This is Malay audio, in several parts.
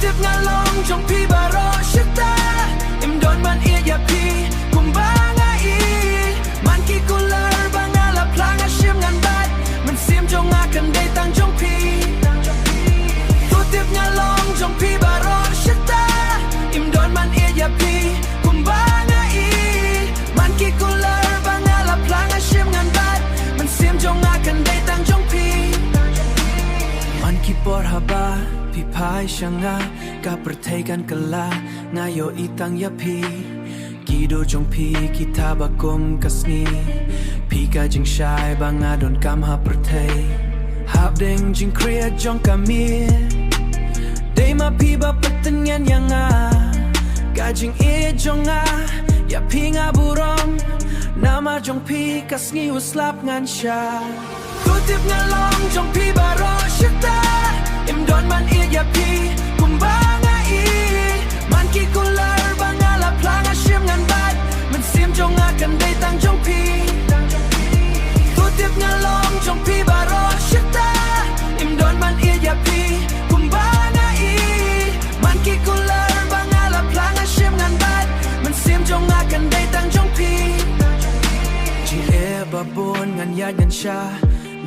tiếp ngã long trong pi bà ro shit ta im đón man ia ya pi cùng ba ngã i man ki cooler ba ngã la plang a shim ngan bat man sim trong ngã cần đây tăng trong pi tu tiếp ngã long trong pi bà ro shit ta im đón man ia ya pi cùng ba ngã i man ki cooler ba ngã la plang a shim ngan bat man sim trong ngã cần đây tăng trong pi man ki por haba pi pai shanga ka perthai kan kala ngayo itang ya pi kido jong pi kita bakom kasni pi ka jing shai banga don kam ha perthai hab deng jing kriya jong kami dei ma pi ba patenyan yanga ka jing e jonga ya pi nga burom nama jong pi kasni uslap ngan sha tu tip nga long jong pi baro shita im don man ia ya pi kumba nga i man ki cooler banga la plang a shim ngan bat man sim jong nga kan dei tang jong pi tu tip nga long jong pi baro shita im don man ia ya pi kumba nga i man ki cooler banga la plang a shim ngan bat man sim jong nga kan dei tang jong pi ji e babon ngan ya ngan sha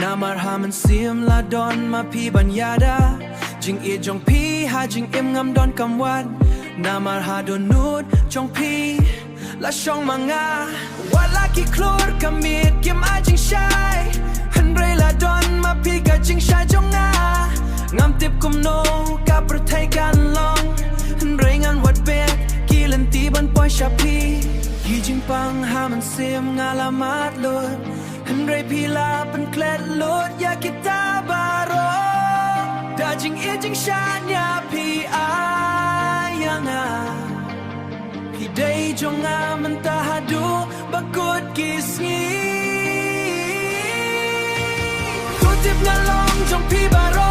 namar haman sim la don ma pi banyada jing e jong pi ha jing im ngam don kamwan namar ha don nut jong pi la shong manga wala ki klor kamit kim a jing shai hanre la don ma pi ka jing shai jong nga ngam tip kum no ka perthai kan long hanre ngan wat bek kilen ti ban poi sha pi ki jing pang haman sim nga la mat lut hanre pi la pen klet lut ya kita baro da jing e jing shan ya pi ayanga pi dei jonga mentahadu bakut kisngi tu tip ngalong jong pi baro